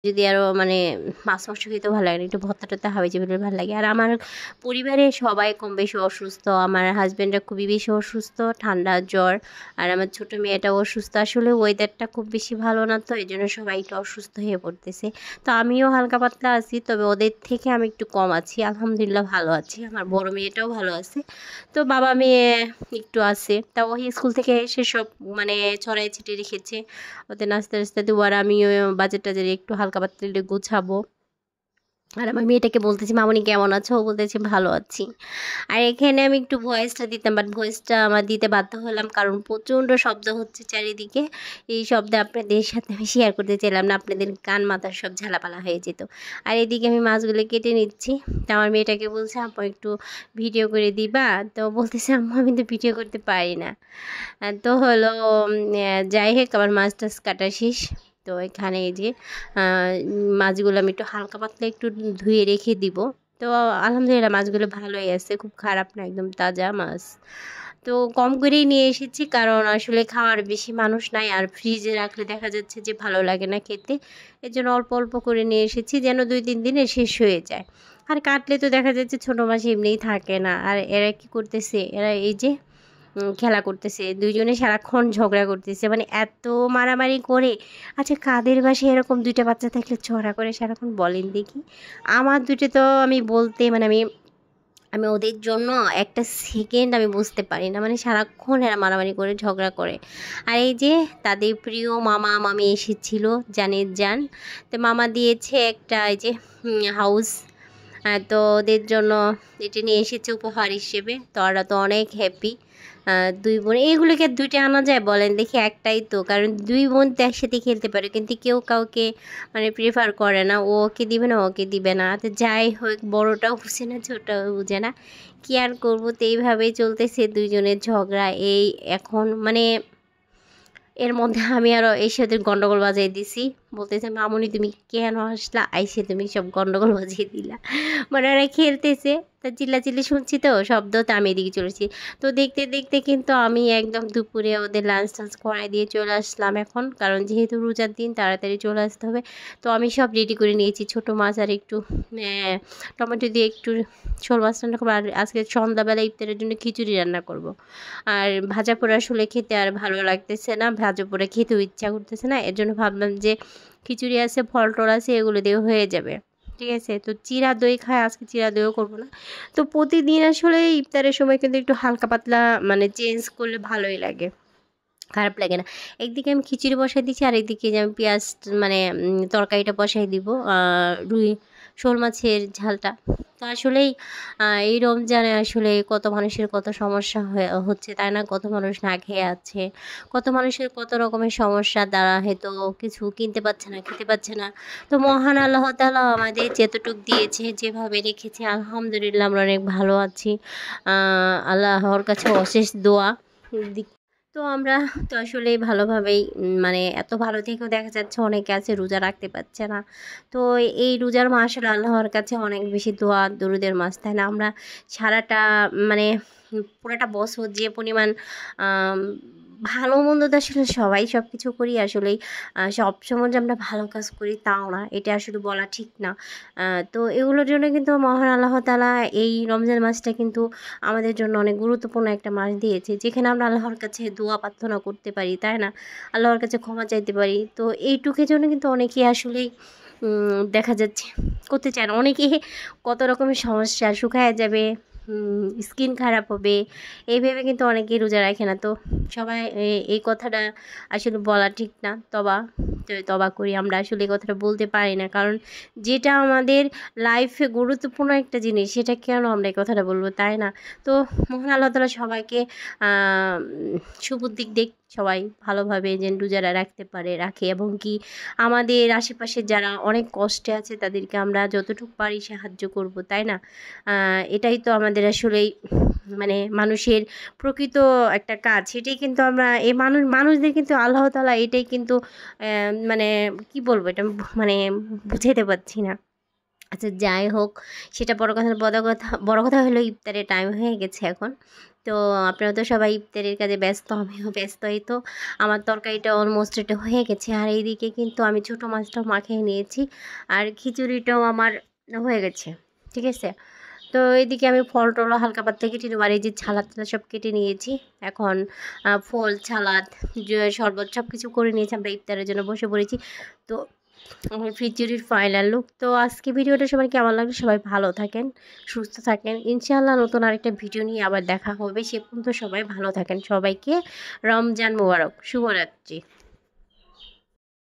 যদি আরও মানে মাছ মাংস খেতেও ভালো লাগে না, একটু ভর্তা টর্তা হাবি জাবি ভালো লাগে। আর আমার পরিবারে সবাই কম বেশি অসুস্থ, আমার হাজব্যান্ডরা খুবই বেশি অসুস্থ, ঠান্ডা জ্বর, আর আমার ছোটো মেয়েটাও অসুস্থ। আসলে ওয়েদারটা খুব বেশি ভালো না, তো এই জন্য সবাই একটু অসুস্থ হয়ে পড়তেছে। তো আমিও হালকা পাতলা আছি, তবে ওদের থেকে আমি একটু কম আছি, আলহামদুলিল্লাহ ভালো আছি। আমার বড় মেয়েটাও ভালো আছে, তো বাবা মেয়ে একটু আছে। তা ওই স্কুল থেকে এসে সব মানে ছড়াই ছিটিয়ে রেখেছে, ওদের নাস্তা টাস্তা দেবো, আর আমিও বাজার টাজারে একটু হালকা পাতলা গুছাবো। আর আমার মেয়েটাকে বলতেছি মামনি কেমন আছো, ও বলতেছে ভালো আছি। আর এখানে আমি একটু ভয়েসটা দিতাম, বাট ভয়েসটা আমার দিতে বাধ্য হলাম, কারণ প্রচণ্ড শব্দ হচ্ছে চারিদিকে। এই শব্দে আপনাদের সাথে আমি শেয়ার করতে চাইলাম না, আপনাদের কান মাথার সব ঝালাপালা হয়ে যেত। আর এদিকে আমি মাছগুলো কেটে নিচ্ছি। তো আমার মেয়েটাকে বলছে আপু একটু ভিডিও করে দিবা, তো বলতেছে আম্মু আমি তো ভিডিও করতে পারি না। তো হলো যাই হোক, আমার মাছ টাছ কাটা শেষ। তো এখানে এই যে মাছগুলো আমি একটু হালকা পাতলা একটু ধুয়ে রেখে দিব। তো আলহামদুলিল্লাহ মাছগুলো ভালোই আছে, খুব খারাপ না, একদম তাজা মাছ। তো কম করেই নিয়ে এসেছি, কারণ আসলে খাওয়ার বেশি মানুষ নাই, আর ফ্রিজে রাখলে দেখা যাচ্ছে যে ভালো লাগে না খেতে। এর জন্য অল্প অল্প করে নিয়ে এসেছি, যেন 2-3 দিনে শেষ হয়ে যায়। আর কাটলে তো দেখা যাচ্ছে ছোটো মাছ এমনিই থাকে না। আর এরা কি করতেছে, এরা এই যে খেলা করতেছে, দুইজনে সারাক্ষণ ঝগড়া করতেছে, মানে এত মারামারি করে। আচ্ছা কাদের বাসায় এরকম দুইটা বাচ্চা থাকলে ঝগড়া করে সারাক্ষণ বলেন দেখি? আমার দুটো তো আমি বলতে মানে আমি আমি ওদের জন্য একটা সেকেন্ড আমি বুঝতে পারি না, মানে সারাক্ষণ এরা মারামারি করে ঝগড়া করে। আর এই যে তাদের প্রিয় মামা মামি এসেছিল, জানের জান। তো মামা দিয়েছে একটা এই যে হাউস, তো ওদের জন্য এটি নিয়ে এসেছে উপহার হিসেবে। তো ওরা তো অনেক হ্যাপি। দুই বোন এইগুলোকে দুইটা আনা যায় বলেন দেখি? একটাই তো, কারণ দুই বোন তো একসাথে খেলতে পারে, কিন্তু কেউ কাউকে মানে প্রেফার করে না, ও ওকে দিবে না ওকে দিবে না। তো যাই হোক, বড়টাও বুঝে না ছোটটাও বুঝে না, কি আর করবো। তো এইভাবেই চলতেছে দুইজনের ঝগড়া। এই এখন মানে এর মধ্যে আমি আরও এর সাথে গন্ডগোল বাজিয়ে দিছি, বলতেছে মামুনি তুমি কেন আসলা, আইসে তুমি সব গন্ডগোল বাজিয়ে দিলা। মানে ওরা খেলতেছে, তা চিল্লাচিল্লি শুনছি, তো শব্দ, তো আমি এদিকে চলেছি। তো দেখতে দেখতে কিন্তু আমি একদম দুপুরে ওদের লাঞ্চ টাঞ্চ করাই দিয়ে চলে আসলাম এখন, কারণ যেহেতু রোজার দিন তাড়াতাড়ি চলে আসতে হবে। তো আমি সব রেডি করে নিয়েছি, ছোটো মাছ আর একটু টমেটো দিয়ে একটু শোল মাছ রান্না করবো, আর আজকে সন্ধ্যাবেলা ইফতারের জন্য খিচুড়ি রান্না করব। আর ভাজা পোড়া আসলে খেতে আর ভালো লাগতেছে না, ভাজা পোড়া খেতেও ইচ্ছা করতেছে না, এর জন্য ভাবলাম যে খিচুড়ি আছে ফল টল আছে এগুলো দিয়ে হয়ে যাবে। ঠিক আছে, তো চিরা দই খায়, আজকে চিরা দইও করবো না। তো প্রতিদিন আসলে ইফতারের সময় কিন্তু একটু হালকা পাতলা মানে চেঞ্জ করলে ভালোই লাগে, খারাপ লাগে না। একদিকে আমি খিচুড়ি বসাই দিচ্ছি, আর একদিকে যে আমি পেঁয়াজ মানে তরকারিটা বসাই দিব, রুই শোল মাছের ঝালটা। তো আসলেই এই রমজানে আসলে কত মানুষের কত সমস্যা হচ্ছে, তাই না? কত মানুষ না খেয়ে আছে, কত মানুষের কত রকমের সমস্যা, দ্বারা হয়তো কিছু কিনতে পারছে না, খেতে পারছে না। তো মহান আল্লাহ তাআলা আমাদের যতটুক দিয়েছে, যেভাবে রেখেছে, আলহামদুলিল্লাহ আমরা অনেক ভালো আছি। আল্লাহর কাছে অশেষ দোয়া। তো আমরা তো আসলে ভালোভাবেই মানে এত ভালো থেকেও দেখা যাচ্ছে অনেকে আছে রোজা রাখতে পারছে না। তো এই রোজার মাস আসলে আল্লাহর কাছে অনেক বেশি দোয়া দরুদের মাস, তাই না? আমরা সারাটা মানে পুরোটা বছর যে পরিমাণ আম, ভালো মন্দ তো আসলে সবাই সব কিছু করি, আসলেই সব সময় যে আমরা ভালো কাজ করি তাও না, এটা আসলে বলা ঠিক না। তো এগুলোর জন্য কিন্তু মহান আল্লাহ তাআলা এই রমজান মাসটা কিন্তু আমাদের জন্য অনেক গুরুত্বপূর্ণ একটা মাস দিয়েছে, যেখানে আমরা আল্লাহর কাছে দোয়া প্রার্থনা করতে পারি, তাই না? আল্লাহর কাছে ক্ষমা চাইতে পারি। তো এইটুকের জন্য কিন্তু অনেকেই আসলেই দেখা যাচ্ছে করতে চায় না, অনেকে কত রকমের সমস্যা, শুকায় যাবে, স্কিন খারাপ হবে, এই ভেবে কিন্তু অনেকেই রোজা রাখে না। তো সবাই এই কথাটা আসলে বলা ঠিক না, তবা করি আমরা, আসলে এই কথাটা বলতে পারি না, কারণ যেটা আমাদের লাইফে গুরুত্বপূর্ণ একটা জিনিস, সেটা কেন আমরা এই কথাটা বলবো, তাই না? তো মহান আল্লাহ তাআলা সবাইকে সুবুদ্ধিক দিক, সবাই ভালোভাবে যেন রোজারা রাখতে পারে, রাখে, এবং কি আমাদের আশেপাশে যারা অনেক কষ্টে আছে তাদেরকে আমরা যতটুকু পারি সাহায্য করব, তাই না? এটাই তো আমাদের আসলেই মানে মানুষের প্রকৃত একটা কাজ, সেটাই কিন্তু আমরা এই মানুষদের কিন্তু আল্লাহ তাআলা এটাই কিন্তু মানে কি বলবো, এটা মানে বুঝাতে পারছি না। আচ্ছা যাই হোক, সেটা বড় কথা, বড় কথা হলো ইফতারের টাইম হয়ে গেছে এখন। তো আপনারা তো সবাই ইফতারের কাজে ব্যস্ত, আমিও ব্যস্ত। এই তো আমার তরকারিটা অলমোস্ট এটা হয়ে গেছে, আর এইদিকে কিন্তু আমি ছোটো মাছটাও মাখিয়ে নিয়েছি, আর খিচুড়িটাও আমার হয়ে গেছে, ঠিক আছে। তো এইদিকে আমি ফল টলও হালকা পাতলা কেটে নেবো, আর এই যে ছালাদ টালাদ সব কেটে নিয়েছি। এখন ফল ছালাদ শরবত সব কিছু করে নিয়েছি, আমরা ইফতারের জন্য বসে পড়েছি। তো আমার খিচুড়ির ফাইনাল লুক। তো আজকে ভিডিওটা সবাই কেমন লাগলো, সবাই ভালো থাকেন, সুস্থ থাকেন। ইনশাআল্লাহ নতুন আরেকটা ভিডিও নিয়ে আবার দেখা হবে, সে পর্যন্ত সবাই ভালো থাকেন। সবাইকে রমজান মোবারক, শুভরাত্রি।